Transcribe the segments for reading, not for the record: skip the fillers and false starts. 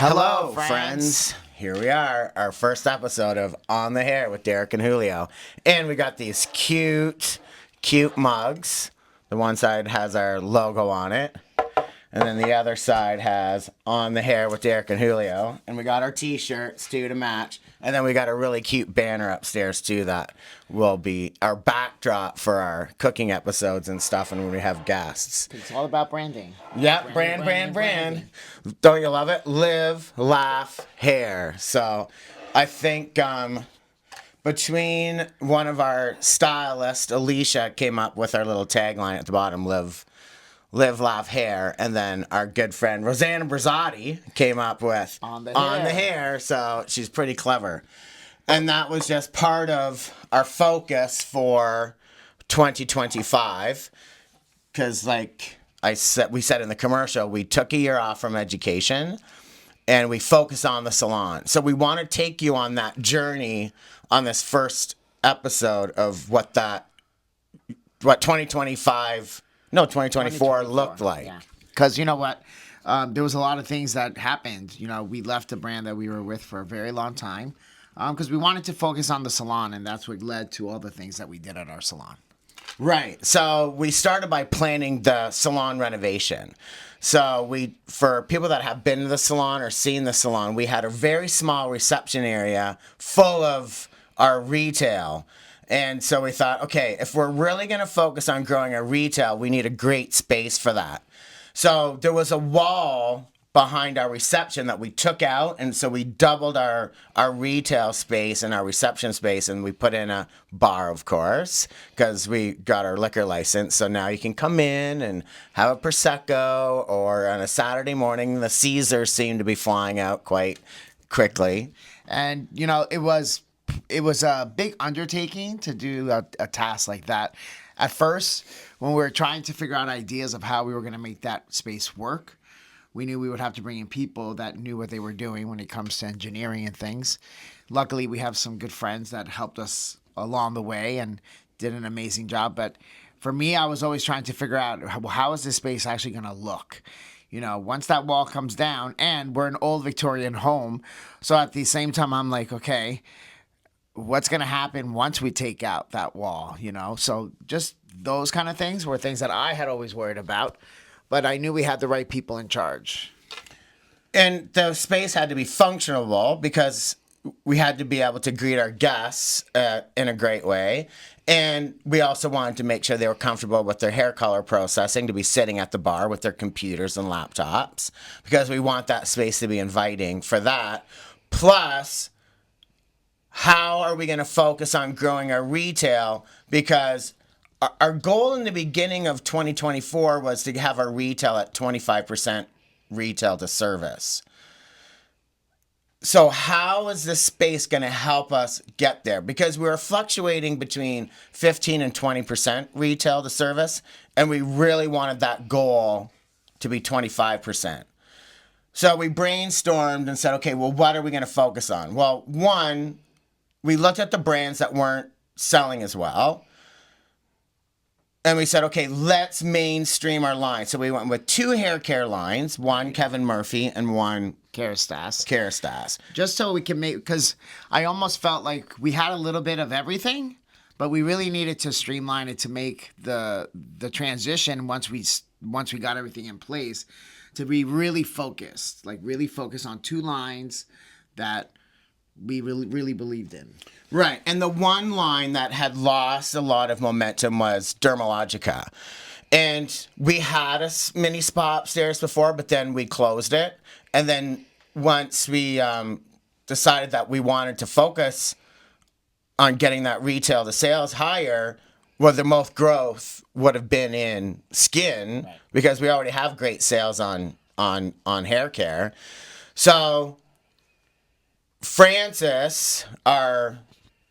Hello, friends. Here we are, our first episode of On the Hair with Derek and Julio. And we got these cute mugs. The one side has our logo on it. And then the other side has On the Hair with Derek and Julio. And we got our t-shirts, too, to match. And then we got a really cute banner upstairs, too, that will be our backdrop for our cooking episodes and stuff and when we have guests. It's all about branding. Yep, brand. Don't you love it? Live, laugh, hair. So I think between one of our stylists, Alicia, came up with our little tagline at the bottom, live, laugh, hair. And then our good friend, Rosanna Brazzotti, came up with On the hair. So she's pretty clever. And that was just part of our focus for 2025. Because we said in the commercial, we took a year off from education and we focus on the salon. So we want to take you on that journey on this first episode of what 2024 looked like. Because you know what? There was a lot of things that happened. You know, we left a brand that we were with for a very long time because we wanted to focus on the salon, and that's what led to all the things that we did at our salon. Right. So we started by planning the salon renovation. So for people that have been to the salon or seen the salon, we had a very small reception area full of our retail. And so we thought, okay, if we're really going to focus on growing our retail, we need a great space for that. So there was a wall behind our reception that we took out, and so we doubled our retail space and our reception space, and we put in a bar, of course, because we got our liquor license. So now you can come in and have a Prosecco, or on a Saturday morning, the Caesars seem to be flying out quite quickly. And, you know, it was a big undertaking to do a task like that. At first, when we were trying to figure out ideas of how we were going to make that space work, we knew we would have to bring in people that knew what they were doing when it comes to engineering and things. Luckily, we have some good friends that helped us along the way and did an amazing job. But for me, I was always trying to figure out how is this space actually going to look? You know, once that wall comes down, and we're an old Victorian home. So at the same time, I'm like, okay, what's going to happen once we take out that wall, you know? So just those kind of things were things that I had always worried about. But I knew we had the right people in charge. And the space had to be functional because we had to be able to greet our guests in a great way. And we also wanted to make sure they were comfortable with their hair color processing, to be sitting at the bar with their computers and laptops, because we want that space to be inviting for that. Plus, how are we going to focus on growing our retail? Because our goal in the beginning of 2024 was to have our retail at 25% retail to service. So how is this space going to help us get there? Because we were fluctuating between 15 and 20% retail to service, and we really wanted that goal to be 25%. So we brainstormed and said, okay, well, what are we going to focus on? Well, one, we looked at the brands that weren't selling as well. And we said, okay, let's mainstream our line. So we went with 2 hair care lines, one Kevin Murphy and one Kerastase. Just so we can make, because I almost felt like we had a little bit of everything, but we really needed to streamline it to make the transition once we got everything in place to be really focused, on 2 lines that we really believed in. Right. And the one line that had lost a lot of momentum was Dermalogica. And we had a mini spa upstairs before, but then we closed it. And then once we decided that we wanted to focus on getting that retail to sales higher, well, the most growth would have been in skin, right, because we already have great sales on hair care. So Francis, there's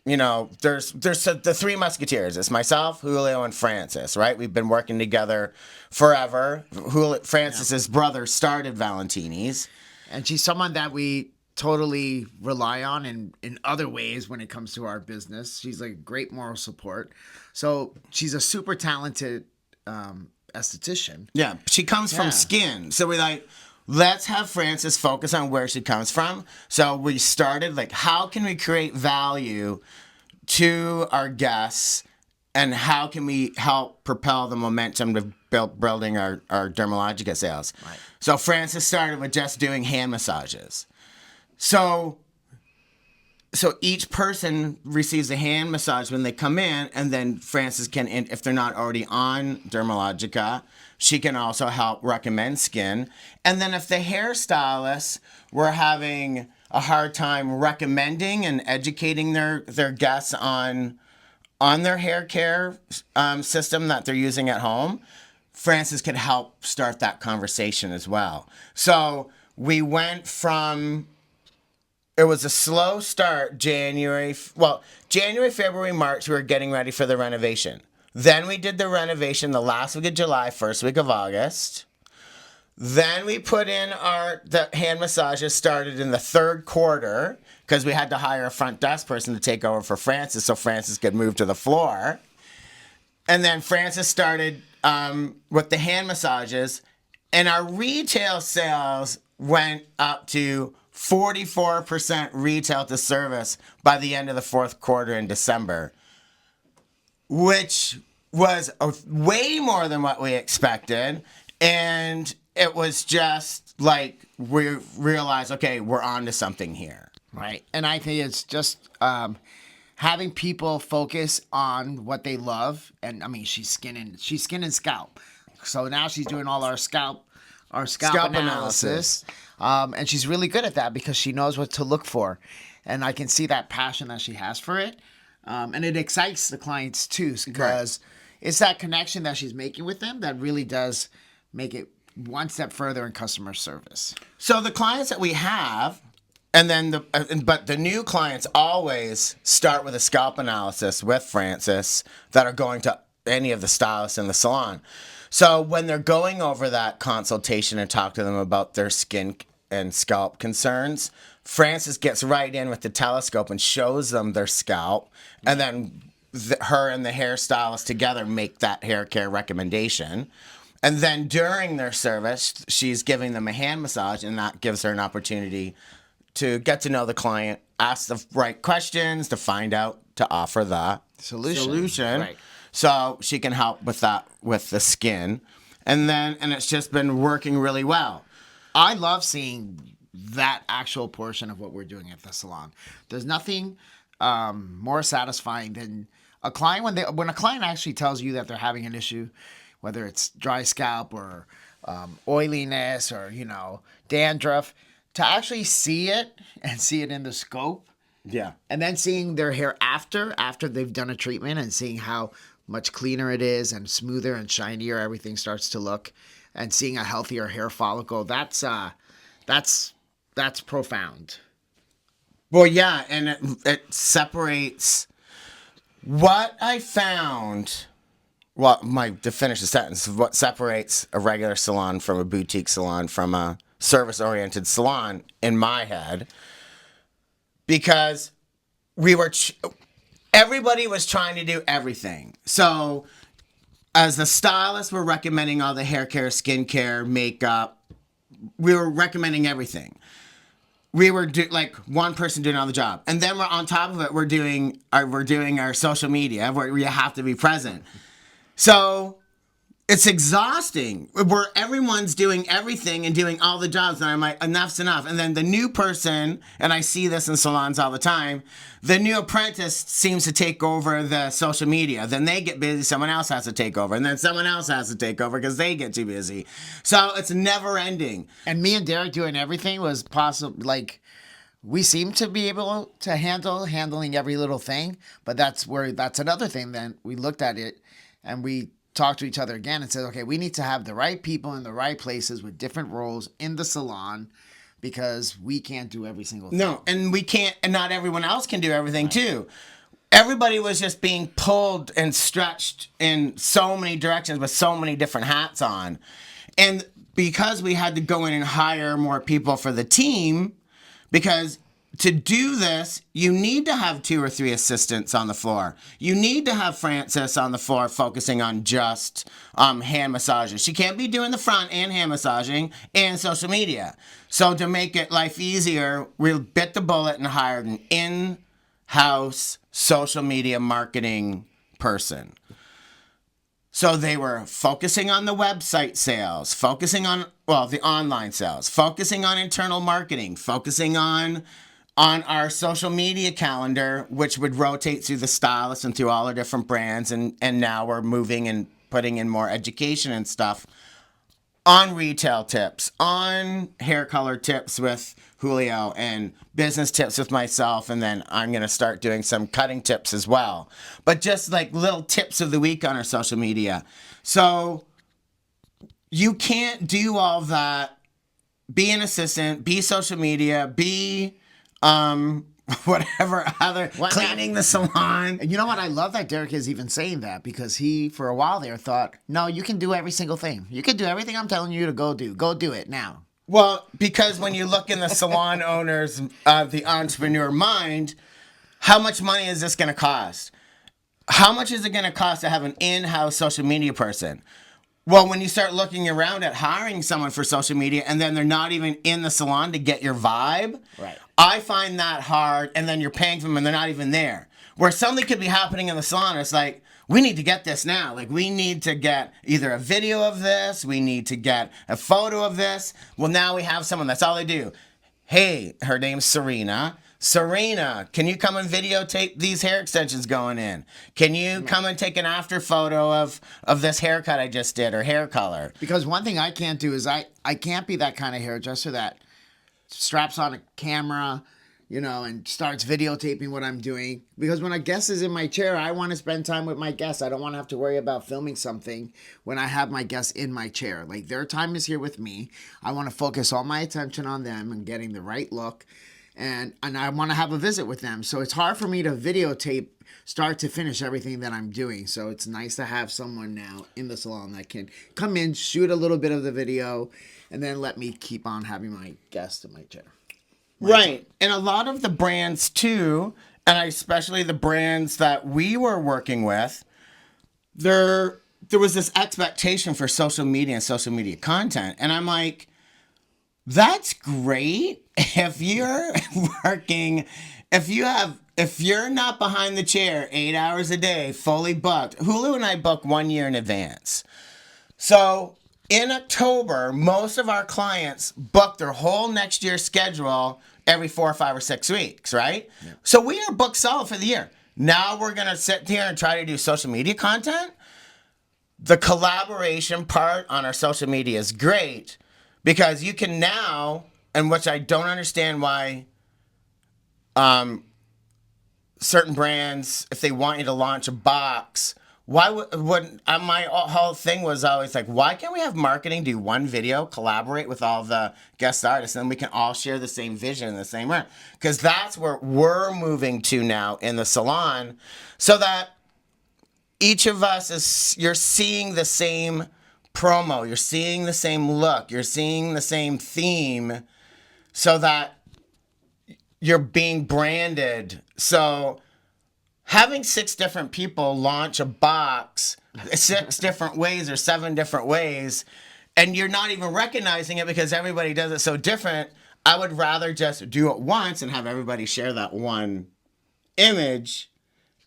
the 3 Musketeers. It's myself, Julio, and Francis, right? We've been working together forever. Francis's brother started Valentini's. And she's someone that we totally rely on in other ways when it comes to our business. She's like great moral support. So she's a super talented esthetician. Yeah, she comes from skin. So we let's have Frances focus on where she comes from. So we started like, how can we create value to our guests, and how can we help propel the momentum to building our Dermalogica sales? Right. So Frances started with just doing hand massages. So each person receives a hand massage when they come in, and then Frances can, if they're not already on Dermalogica, she can also help recommend skin. And then if the hairstylists were having a hard time recommending and educating their guests on their hair care system that they're using at home, Frances could help start that conversation as well. So we went from, it was a slow start, January, February, March, we were getting ready for the renovation. Then we did the renovation the last week of July, first week of August. Then we put in the hand massages started in the third quarter because we had to hire a front desk person to take over for Frances so Frances could move to the floor. And then Frances started with the hand massages, and our retail sales went up to 44% retail to service by the end of the fourth quarter in December, which was way more than what we expected. And it was just like we realized, okay, we're on to something here. Right. And I think it's just having people focus on what they love. And I mean, she's skin and scalp. So now she's doing all our scalp analysis. And she's really good at that because she knows what to look for. And I can see that passion that she has for it. And it excites the clients too, because it's that connection that she's making with them that really does make it one step further in customer service. So the clients that we have, and then but the new clients always start with a scalp analysis with Frances that are going to any of the stylists in the salon. So when they're going over that consultation and talk to them about their skin and scalp concerns, Frances gets right in with the telescope and shows them their scalp, and then her and the hairstylist together make that hair care recommendation. And then during their service, she's giving them a hand massage, and that gives her an opportunity to get to know the client, ask the right questions to find out, to offer the solution. Right. So she can help with that, with the skin. And it's just been working really well. I love seeing that actual portion of what we're doing at the salon. There's nothing more satisfying than a client when a client actually tells you that they're having an issue, whether it's dry scalp or oiliness or dandruff, to actually see it and see it in the scope. Yeah. And then seeing their hair after they've done a treatment and seeing how much cleaner it is and smoother and shinier everything starts to look, and seeing a healthier hair follicle, that's profound. Well, yeah, and it separates what I found. Well, to finish the sentence, what separates a regular salon from a boutique salon from a service-oriented salon in my head, because everybody was trying to do everything. So as the stylists were recommending all the hair care, skin care, makeup, we were recommending everything. We were like one person doing all the job, and then we're on top of it. We're doing our social media where you have to be present. So it's exhausting where everyone's doing everything and doing all the jobs, and I'm like, enough's enough. And then the new person, and I see this in salons all the time, the new apprentice seems to take over the social media. Then they get busy, someone else has to take over, and then someone else has to take over because they get too busy. So it's never ending. And me and Derek doing everything was possible. Like, we seem to be able to handling every little thing, but that's another thing. Then we looked at it and we talked to each other again and said, okay, we need to have the right people in the right places with different roles in the salon, because we can't do every single thing. No, and we can't, and not everyone else can do everything too. Everybody was just being pulled and stretched in so many directions with so many different hats on. And because we had to go in and hire more people for the team, because to do this, you need to have 2 or 3 assistants on the floor. You need to have Frances on the floor focusing on just hand massages. She can't be doing the front and hand massaging and social media. So to make it life easier, we bit the bullet and hired an in-house social media marketing person. So they were focusing on the website sales, focusing on, the online sales, focusing on internal marketing, focusing on our social media calendar, which would rotate through the stylists and through all the different brands. And now we're moving and putting in more education and stuff on retail tips, on hair color tips with Julio, and business tips with myself. And then I'm going to start doing some cutting tips as well. But just like little tips of the week on our social media. So you can't do all that. Be an assistant, be social media, be whatever other, cleaning the salon. And you know what? I love that Derek is even saying that, because he, for a while there, thought, no, you can do every single thing. You can do everything I'm telling you to go do. Go do it now. Well, because when you look in the salon owner's, the entrepreneur mind, how much money is this going to cost? How much is it going to cost to have an in-house social media person? Well, when you start looking around at hiring someone for social media and then they're not even in the salon to get your vibe, right? I find that hard, and then you're paying for them and they're not even there. Where something could be happening in the salon, it's like, we need to get this now. Like, we need to get either a video of this, we need to get a photo of this. Well, now we have someone, that's all they do. Hey, her name's Serena. Serena, can you come and videotape these hair extensions going in? Can you come and take an after photo of this haircut I just did, or hair color? Because one thing I can't do is I can't be that kind of hairdresser that straps on a camera, and starts videotaping what I'm doing. Because when a guest is in my chair, I want to spend time with my guests. I don't want to have to worry about filming something when I have my guests in my chair. Like, their time is here with me. I want to focus all my attention on them and getting the right look. And I want to have a visit with them. So it's hard for me to videotape start to finish everything that I'm doing. So it's nice to have someone now in the salon that can come in, shoot a little bit of the video, and then let me keep on having my guest in my chair. Right. And a lot of the brands too, and especially the brands that we were working with, there was this expectation for social media and social media content. And I'm like, that's great if you're working, if you're not behind the chair 8 hours a day, fully booked. Hulu and I book 1 year in advance. So in October, most of our clients book their whole next year's schedule every 4 or 5 or 6 weeks, right? Yeah. So we are booked solid for the year. Now we're going to sit here and try to do social media content. The collaboration part on our social media is great, because you can now, and which I don't understand why certain brands, if they want you to launch a box, why would my whole thing was always like, why can't we have marketing do one video, collaborate with all the guest artists, and then we can all share the same vision in the same way? Because that's where we're moving to now in the salon, so that each of us you're seeing the same promo, you're seeing the same look, you're seeing the same theme, so that you're being branded. So having 6 different people launch a box 6 different ways or 7 different ways, and you're not even recognizing it because everybody does it so different, I would rather just do it once and have everybody share that one image,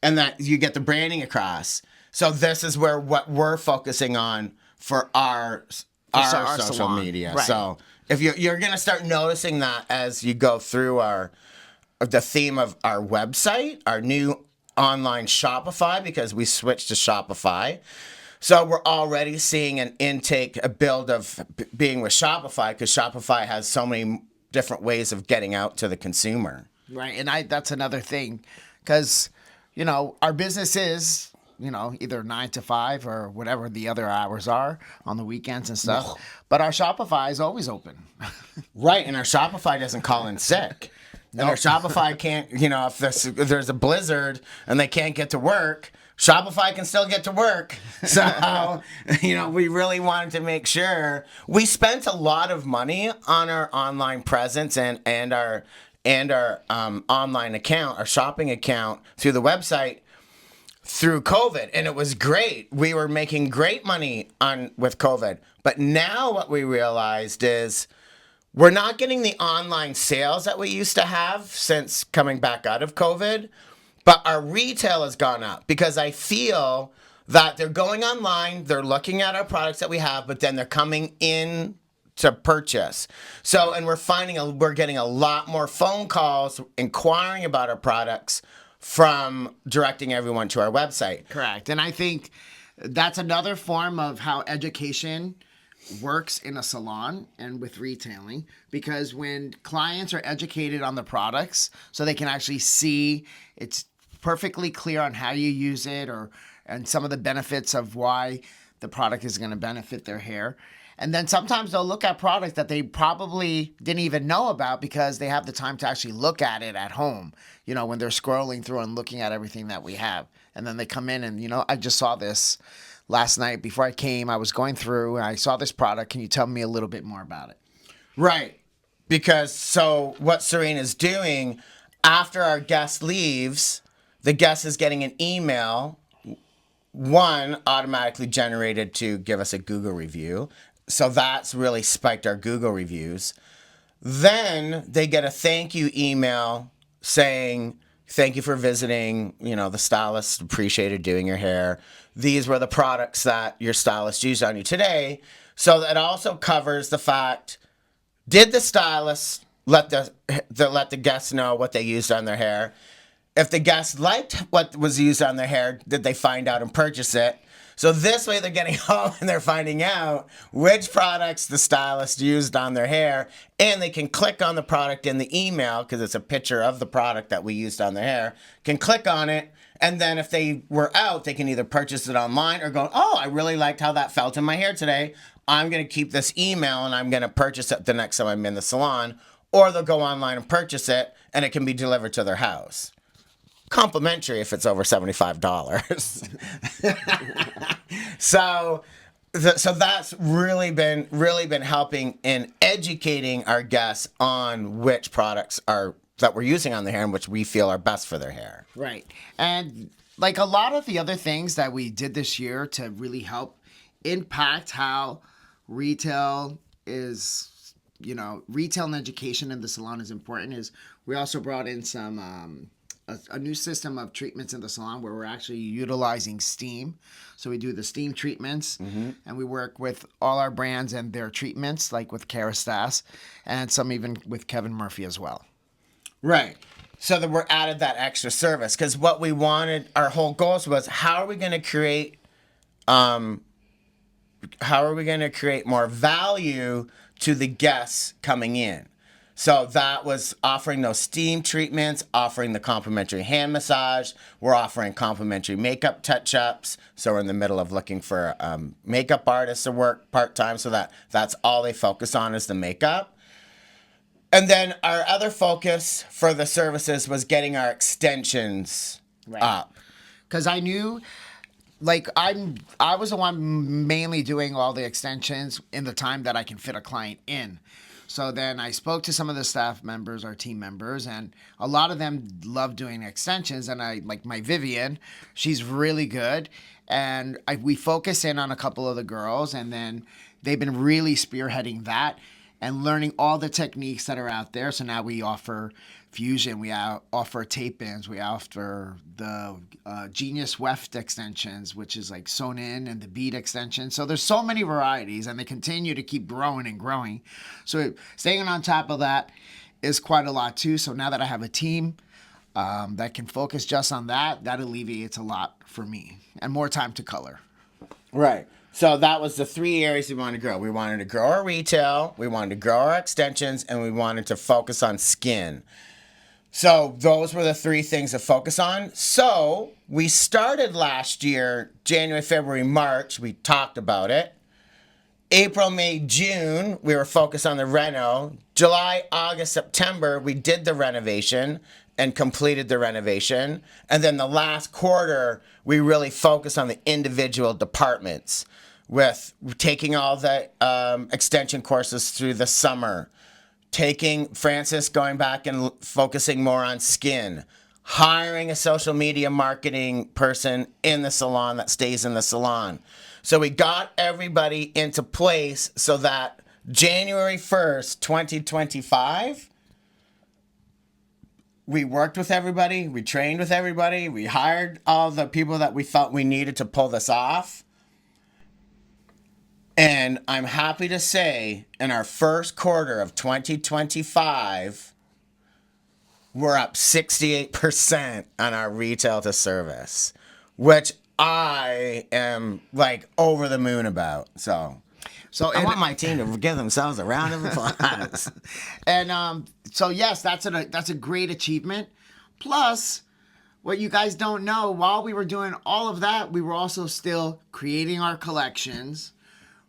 and that you get the branding across. So this is where what we're focusing on for our social salon. media. Right. So if you're going to start noticing that as you go through the theme of our website, our new online Shopify, because we switched to Shopify. So we're already seeing a build of being with Shopify, because Shopify has so many different ways of getting out to the consumer. Right. And that's another thing, because, our business is, either 9 to 5 or whatever the other hours are on the weekends and stuff. But our Shopify is always open. Right. And our Shopify doesn't call in sick. Nope. And our Shopify can't, if there's a blizzard and they can't get to work, Shopify can still get to work. So, we really wanted to make sure. We spent a lot of money on our online presence and our and our online account, our shopping account through the website through COVID, and it was great. We were making great money with COVID. But now what we realized is we're not getting the online sales that we used to have since coming back out of COVID, but our retail has gone up because I feel that they're going online, they're looking at our products that we have, but then they're coming in to purchase. So, and we're finding we're getting a lot more phone calls inquiring about our products from directing everyone to our website. Correct. And I think that's another form of how education works in a salon and with retailing, because when clients are educated on the products so they can actually see it's perfectly clear on how you use it and some of the benefits of why the product is going to benefit their hair. And then sometimes they'll look at products that they probably didn't even know about because they have the time to actually look at it at home, when they're scrolling through and looking at everything that we have. And then they come in and, I just saw this last night before I came. I was going through and I saw this product. Can you tell me a little bit more about it? Right. Because so what Serene is doing after our guest leaves, the guest is getting an email, one automatically generated to give us a Google review. So that's really spiked our Google reviews. Then they get a thank you email saying, thank you for visiting, the stylist appreciated doing your hair. These were the products that your stylist used on you today. So that also covers the fact, did the stylist let the guests know what they used on their hair? If the guests liked what was used on their hair, did they find out and purchase it? So this way they're getting home and they're finding out which products the stylist used on their hair, and they can click on the product in the email because it's a picture of the product that we used on their hair, can click on it, and then if they were out, they can either purchase it online or go, oh, I really liked how that felt in my hair today. I'm going to keep this email and I'm going to purchase it the next time I'm in the salon, or they'll go online and purchase it and it can be delivered to their house. Complimentary if it's over $75. So that's really been helping in educating our guests on which products that we're using on their hair and which we feel are best for their hair. Right. And like a lot of the other things that we did this year to really help impact how retail is, retail and education in the salon is important, is we also brought in some a new system of treatments in the salon where we're actually utilizing steam. So we do the steam treatments, and we work with all our brands and their treatments, like with Kerastase, and some even with Kevin Murphy as well. Right. So that we're added that extra service, because what we wanted, our whole goals was how are we going to create more value to the guests coming in? So that was offering those steam treatments, offering the complimentary hand massage. We're offering complimentary makeup touch-ups. So we're in the middle of looking for makeup artists to work part-time, so that's all they focus on is the makeup. And then our other focus for the services was getting our extensions up. Because I knew, I was the one mainly doing all the extensions in the time that I can fit a client in. So then I spoke to some of the staff members, our team members, and a lot of them love doing extensions. And I like my Vivian, she's really good. And we focus in on a couple of the girls, and then they've been really spearheading that and learning all the techniques that are out there. So now we offer fusion, we offer tape bands, we offer the Genius Weft extensions, which is like sewn in, and the bead extension. So there's so many varieties, and they continue to keep growing and growing. So staying on top of that is quite a lot too. So now that I have a team that can focus just on that alleviates a lot for me, and more time to color. Right. So that was the three areas we wanted to grow. We wanted to grow our retail, we wanted to grow our extensions, and we wanted to focus on skin. So those were the three things to focus on. So we started last year, January, February, March. We talked about it. April, May, June, we were focused on the reno. July, August, September, we did the renovation and completed the renovation. And then the last quarter, we really focused on the individual departments with taking all the extension courses through the summer, taking Francis, going back and focusing more on skin, hiring a social media marketing person in the salon that stays in the salon. So we got everybody into place so that January 1st, 2025, we worked with everybody, we trained with everybody, we hired all the people that we thought we needed to pull this off. And I'm happy to say in our first quarter of 2025, we're up 68% on our retail to service, which I am like over the moon about. So I want my team to give themselves a round of applause. And so yes, that's a great achievement. Plus, what you guys don't know, while we were doing all of that, we were also still creating our collections.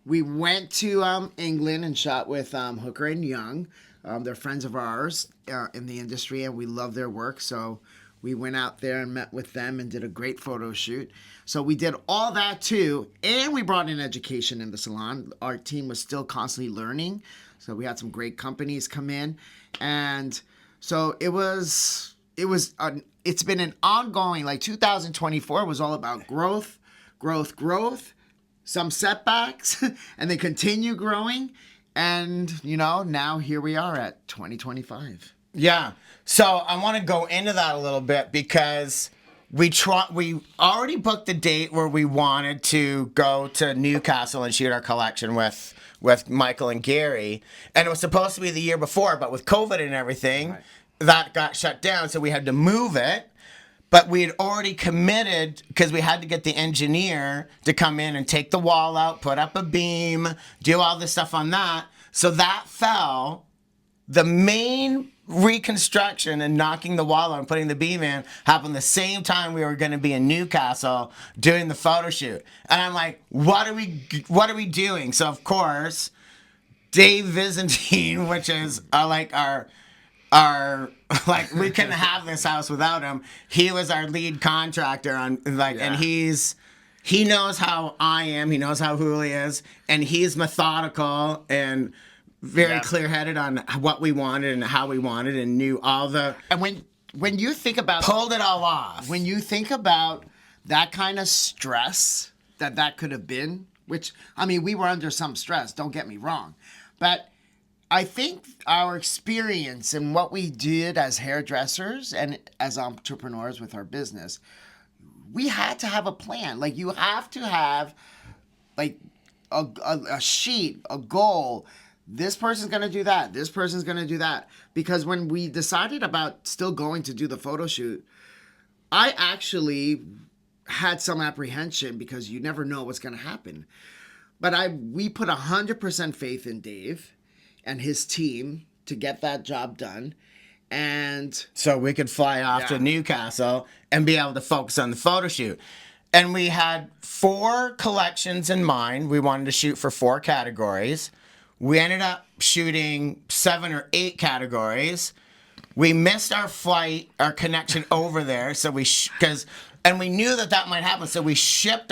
We went to England and shot with Hooker and Young. They're friends of ours in the industry, and we love their work. So we went out there and met with them and did a great photo shoot. So we did all that too, and we brought in education in the salon. Our team was still constantly learning. So we had some great companies come in, and so it's been an ongoing, like 2024 was all about growth, some setbacks, and they continue growing. And, now here we are at 2025. Yeah. So I want to go into that a little bit because we already booked the date where we wanted to go to Newcastle and shoot our collection with Michael and Gary. And it was supposed to be the year before, but with COVID and everything, Right. that got shut down. So we had to move it. But we had already committed because we had to get the engineer to come in and take the wall out, put up a beam, do all this stuff on that. So that fell. The main reconstruction and knocking the wall out and putting the beam in happened the same time we were going to be in Newcastle doing the photo shoot. And I'm like, what are we doing? So of course, Dave Vizentine, which is like our we couldn't have this house without him. He was our lead contractor and he knows how I am, he knows how Julio is, and he's methodical and very clear-headed on what we wanted and how we wanted and knew all the... And when you think about... Pulled it all off. When you think about that kind of stress that could have been, which, we were under some stress, don't get me wrong, but I think our experience and what we did as hairdressers and as entrepreneurs with our business, we had to have a plan. Like, you have to have like a sheet, a goal. This person's going to do that. This person's going to do that. Because when we decided about still going to do the photo shoot, I actually had some apprehension because you never know what's going to happen. But we put 100% faith in Dave and his team to get that job done. And so we could fly off to Newcastle and be able to focus on the photo shoot. And we had 4 collections in mind. We wanted to shoot for 4 categories. We ended up shooting 7 or 8 categories. We missed our flight, our connection over there. So and we knew that might happen. So we shipped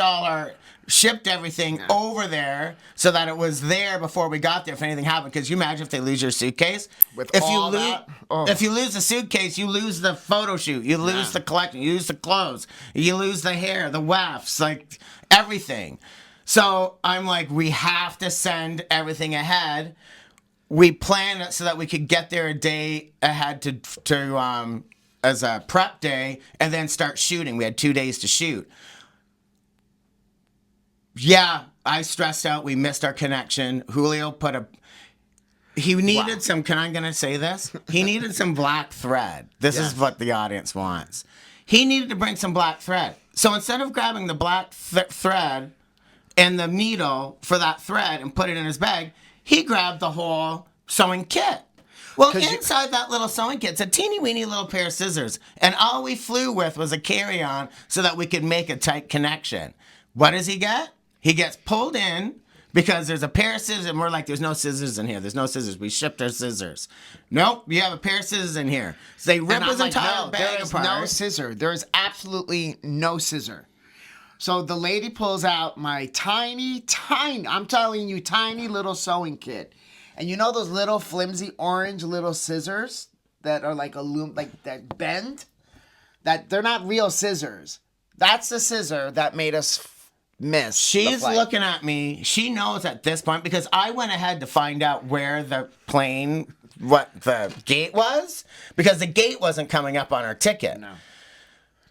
everything over there so that it was there before we got there if anything happened. Because you imagine if they lose your suitcase. If you lose the suitcase, you lose the photo shoot. You lose the collection. You lose the clothes. You lose the hair, the wefts, like everything. So I'm like, we have to send everything ahead. We planned it so that we could get there a day ahead to as a prep day and then start shooting. We had 2 days to shoot. Yeah, I stressed out. We missed our connection. Julio he needed some, I'm going to say this? He needed some black thread. This is what the audience wants. He needed to bring some black thread. So instead of grabbing the black thread and the needle for that thread and put it in his bag, he grabbed the whole sewing kit. Well, inside that little sewing kit's a teeny weeny little pair of scissors. And all we flew with was a carry-on so that we could make a tight connection. What does he get? He gets pulled in because there's a pair of scissors, and we're like, there's no scissors in here. There's no scissors. We shipped our scissors. Nope, you have a pair of scissors in here. So they rip his entire bag apart. There is no scissor. There is absolutely no scissor. So the lady pulls out my tiny, I'm telling you, tiny little sewing kit. And you know those little flimsy orange little scissors that are like that bend? That they're not real scissors. That's the scissor that made us miss. the She's flight. looking at me. She knows at this point because I went ahead to find out where the plane, what the gate was, because the gate wasn't coming up on our ticket. No.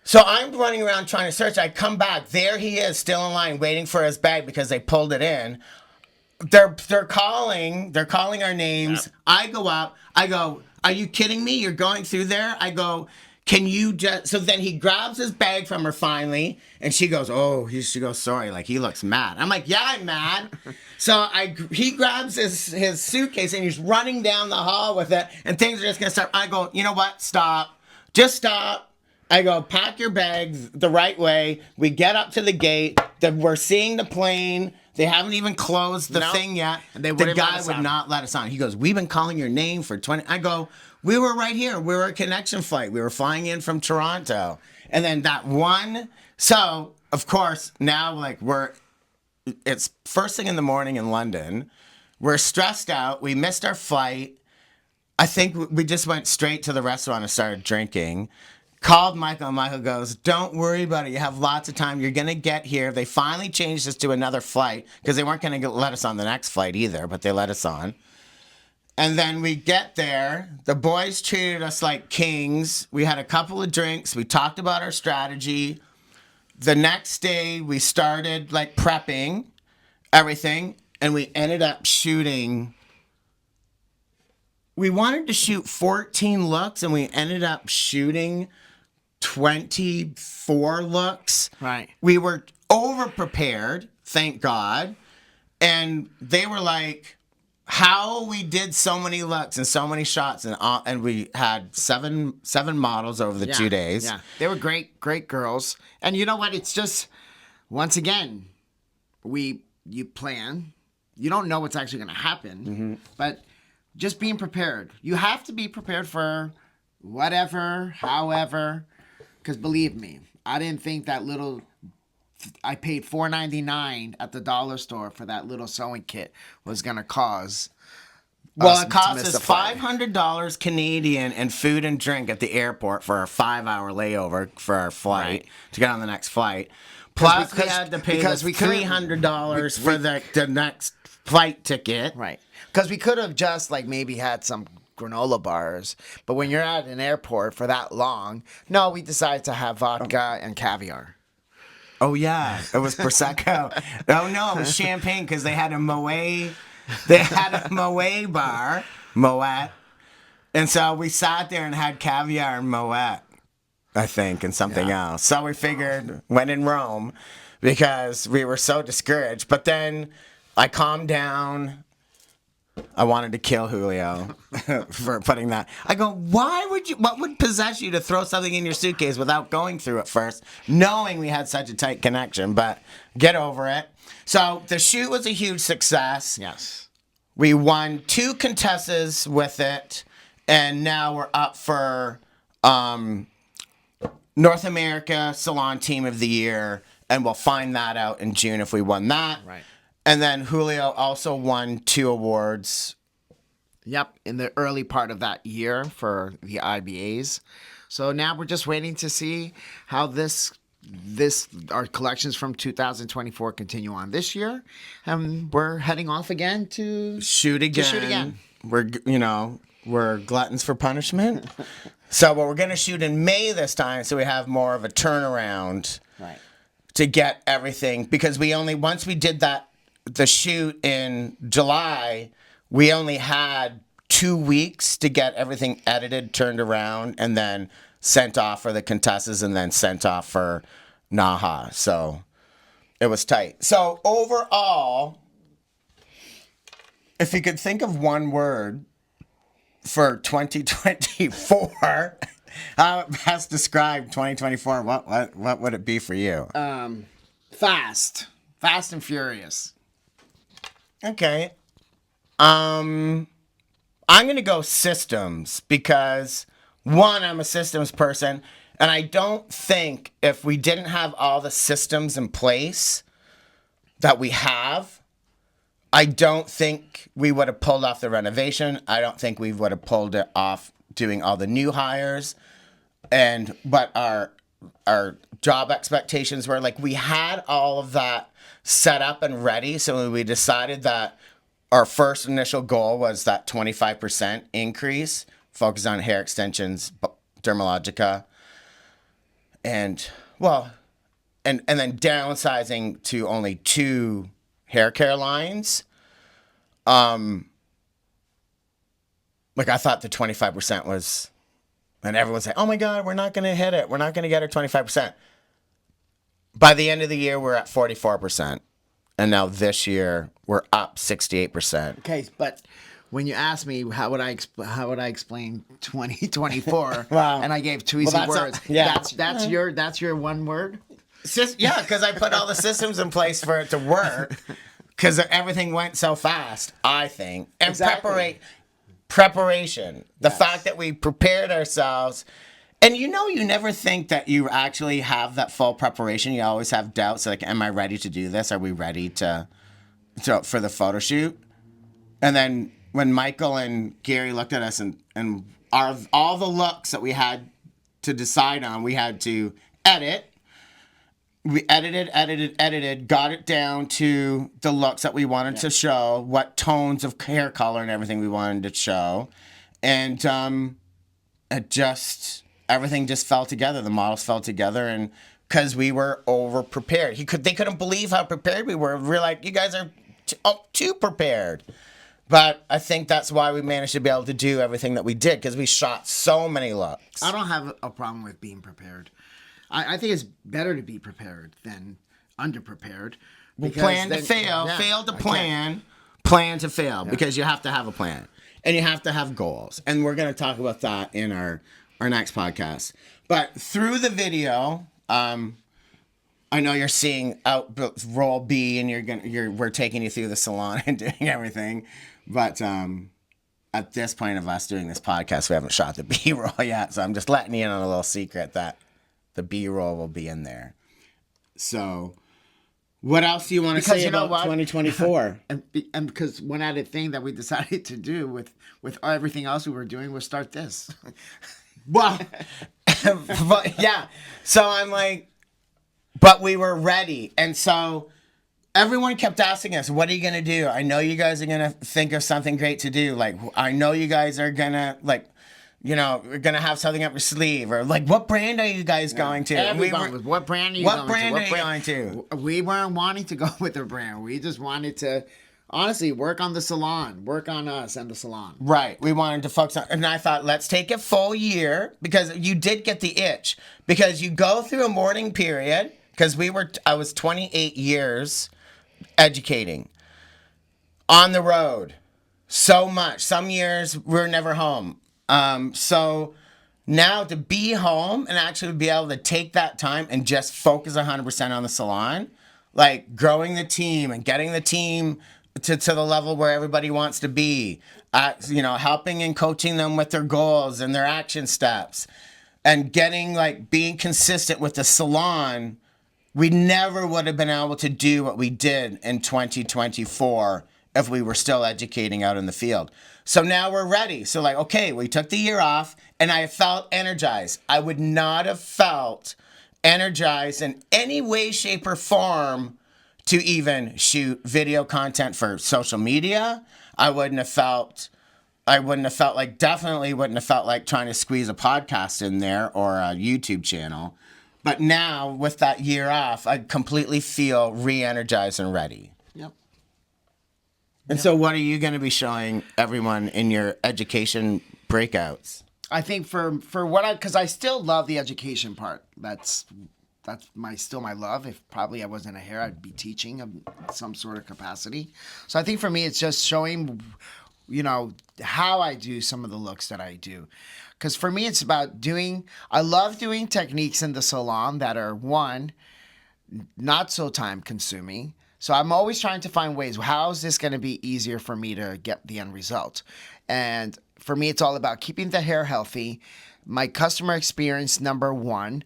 So I'm running around trying to search. I come back. There he is, still in line, waiting for his bag because they pulled it in. They're calling. They're calling our names. Yep. I go up. I go, "Are you kidding me? You're going through there?" I go, "Can you just?" So then he grabs his bag from her finally, and she goes, "Oh," she goes, "Sorry." Like he looks mad. I'm like, "Yeah, I'm mad." So he grabs his suitcase and he's running down the hall with it, and things are just gonna start. I go, "You know what? Stop. Just stop." I go, "Pack your bags the right way." We get up to the gate. We're seeing the plane. They haven't even closed the Nope. thing yet. And they The wouldn't let guy us would on. not let us on. He goes, "We've been calling your name for 20." I go, "We were right here. We were a connection flight. We were flying in from Toronto." And then that one. So, of course, now like it's first thing in the morning in London. We're stressed out. We missed our flight. I think we just went straight to the restaurant and started drinking. Called Michael, and Michael goes, "Don't worry about it. You have lots of time. You're going to get here." They finally changed us to another flight because they weren't going to let us on the next flight either, but they let us on. And then we get there. The boys treated us like kings. We had a couple of drinks. We talked about our strategy. The next day, we started like prepping everything, and we ended up shooting. We wanted to shoot 14 looks, and we ended up shooting 24 looks. Right. We were over prepared, thank God. And they were like, how we did so many looks and so many shots, and we had seven models over the 2 days. Yeah, they were great girls. And you know what? It's just once again, you plan. You don't know what's actually going to happen, but just being prepared. You have to be prepared for whatever, however. Because believe me, I didn't think that little. I paid $4.99 at the dollar store for that little sewing kit was gonna cause. Well, us it to cost miss us the flight. $500 Canadian and food and drink at the airport for a 5-hour layover for our flight Right. to get on the next flight. Plus, we because- had to pay because the we couldn't- $300 for the next flight ticket. Right. Because we could have just like maybe had some granola bars, but when you're at an airport for that long, no, we decided to have vodka and caviar. Oh yeah, it was prosecco. Oh no, it was champagne because they had a Moet. They had a Moet bar, Moet, and so we sat there and had caviar and Moet, I think, and something else. So we figured when in Rome, because we were so discouraged. But then I calmed down. I wanted to kill Julio for putting that. I go, why would you? What would possess you to throw something in your suitcase without going through it first, knowing we had such a tight connection? But get over it. So the shoot was a huge success. Yes. We won 2 contests with it, and now we're up for North America Salon Team of the Year, and we'll find that out in June if we won that. Right. And then Julio also won 2 awards. Yep, in the early part of that year for the IBAs. So now we're just waiting to see how our collections from 2024 continue on this year. And we're heading off again to Shoot again. shoot again. We're gluttons for punishment. So we're going to shoot in May this time, so we have more of a turnaround Right. to get everything. Because once we did the shoot in July, we only had 2 weeks to get everything edited, turned around, and then sent off for the Contessa's and then sent off for Naha. So it was tight. So overall, if you could think of one word for 2024, how it best describe 2024, what would it be for you? Fast and furious. Okay. I'm going to go systems because, one, I'm a systems person, and I don't think if we didn't have all the systems in place that we have, I don't think we would have pulled off the renovation. I don't think we would have pulled it off doing all the new hires. But our job expectations were like we had all of that set up and ready. So when we decided that our first initial goal was that 25% increase, focus on hair extensions, dermalogica, and then downsizing to only 2 hair care lines. Like I thought the 25% was, and everyone's like, "Oh my God, we're not going to hit it. We're not going to get our 25%." By the end of the year, we're at 44%, and now this year we're up 68%. Okay, but when you asked me how would I explain 2024, Wow. and I gave two easy words. Yeah. That's your one word. Yeah, because I put all the systems in place for it to work. Because everything went so fast, I think, and Exactly. preparation. The Yes. fact that we prepared ourselves. And you never think that you actually have that full preparation. You always have doubts, like, am I ready to do this? Are we ready for the photo shoot? And then when Michael and Gary looked at us and all the looks that we had to decide on, we had to edit. We edited, got it down to the looks that we wanted to show, what tones of hair color and everything we wanted to show. And everything just fell together. The models fell together, and because we were over prepared. They couldn't believe how prepared we were. We're like, you guys are too prepared. But I think that's why we managed to be able to do everything that we did, because we shot so many looks. I don't have a problem with being prepared. I think it's better to be prepared than underprepared. Plan to fail, fail to plan, plan to fail, because you have to have a plan and you have to have goals. And we're going to talk about that in our next podcast. But through the video, I know you're seeing roll B, and we're taking you through the salon and doing everything. But at this point of us doing this podcast, we haven't shot the B-roll yet. So I'm just letting you in on a little secret that the B-roll will be in there. So, what else do you want to say about 2024? and because one added thing that we decided to do with everything else we were doing was start this. Well, but yeah. So I'm like, but we were ready. And so everyone kept asking us, what are you going to do? I know you guys are going to think of something great to do. Like, I know you guys are going to, like, we're going to have something up your sleeve, or like, what brand are you guys going to? Everyone was, what brand are you going to? We weren't wanting to go with a brand. We just wanted to, honestly, work on the salon, work on us and the salon. Right. We wanted to focus on, and I thought, let's take a full year, because you did get the itch, because you go through a mourning period, because I was 28 years educating on the road so much. Some years we were never home. So now to be home and actually be able to take that time and just focus 100% on the salon, like growing the team and getting the team to the level where everybody wants to be, helping and coaching them with their goals and their action steps, and being consistent with the salon. We never would have been able to do what we did in 2024 if we were still educating out in the field. So now we're ready. So okay, we took the year off, and I felt energized. I would not have felt energized in any way, shape, or form to even shoot video content for social media. Definitely wouldn't have felt like trying to squeeze a podcast in there or a YouTube channel. But now, with that year off, I completely feel re-energized and ready. Yep. And so what are you going to be showing everyone in your education breakouts? I think because I still love the education part. That's still my love. If probably I wasn't a hair, I'd be teaching in some sort of capacity. So I think for me, it's just showing, how I do some of the looks that I do. Because for me, it's about I love doing techniques in the salon that are, one, not so time consuming. So I'm always trying to find ways, how is this going to be easier for me to get the end result? And for me, it's all about keeping the hair healthy, my customer experience, number one,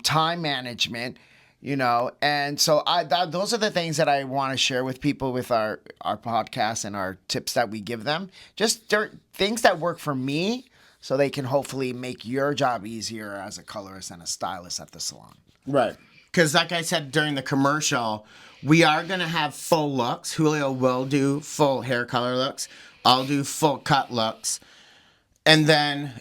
time management, you know. And so those are the things that I want to share with people with our podcast and our tips that we give them. Just things that work for me, so they can hopefully make your job easier as a colorist and a stylist at the salon. Right. Because like I said during the commercial, we are going to have full looks. Julio will do full hair color looks. I'll do full cut looks. And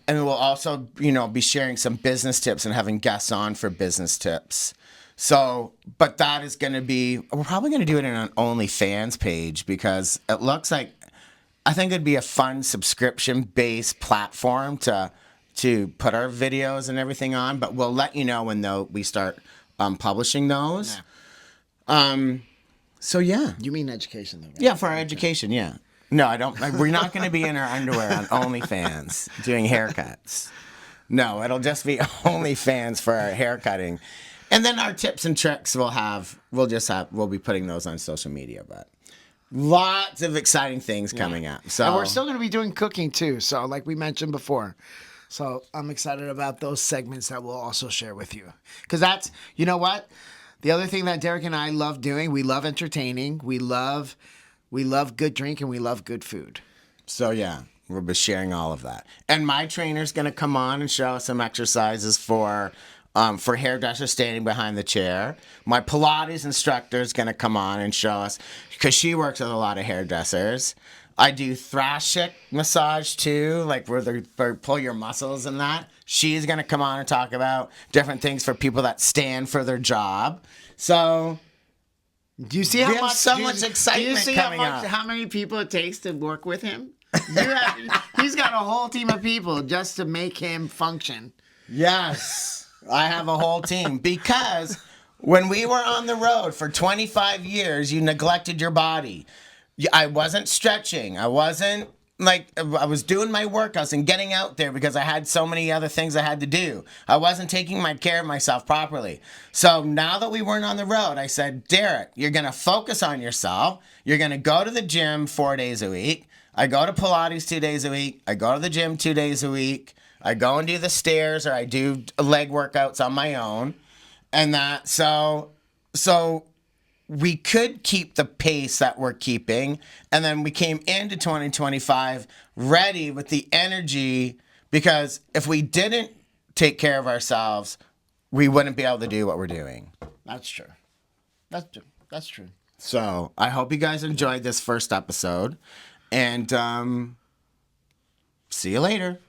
we'll also, be sharing some business tips and having guests on for business tips. So, but that is going to be, we're probably going to do it in an OnlyFans page because it looks like, I think it'd be a fun subscription-based platform to put our videos and everything on. But we'll let you know when we start publishing those. Yeah. So yeah. You mean education, though, right? Yeah, for our education, yeah. No, I don't. We're not going to be in our underwear on OnlyFans doing haircuts. No, it'll just be OnlyFans for our haircutting. And then our tips and tricks we'll be putting those on social media, but lots of exciting things coming up. So and we're still going to be doing cooking too. So like we mentioned before. So I'm excited about those segments that we'll also share with you. Because that's, you know what? The other thing that Derek and I love doing, we love entertaining. We love good drink and we love good food. So yeah, we'll be sharing all of that. And my trainer's going to come on and show us some exercises for hairdressers standing behind the chair. My Pilates instructor is going to come on and show us, because she works with a lot of hairdressers. I do thoracic massage too, like where they pull your muscles and that. She's going to come on and talk about different things for people that stand for their job. So do you see how much excitement coming up? How many people it takes to work with him? He's got a whole team of people just to make him function. Yes, I have a whole team because when we were on the road for 25 years, you neglected your body. I wasn't stretching. I was doing my workouts and getting out there because I had so many other things I had to do. I wasn't taking care of myself properly. So now that we weren't on the road, I said, Derek, you're going to focus on yourself. You're going to go to the gym 4 days a week. I go to Pilates 2 days a week. I go to the gym 2 days a week. I go and do the stairs, or I do leg workouts on my own. And that, so we could keep the pace that we're keeping. And then we came into 2025 ready with the energy, because if we didn't take care of ourselves, we wouldn't be able to do what we're doing. That's true. That's true. So I hope you guys enjoyed this first episode, and see you later.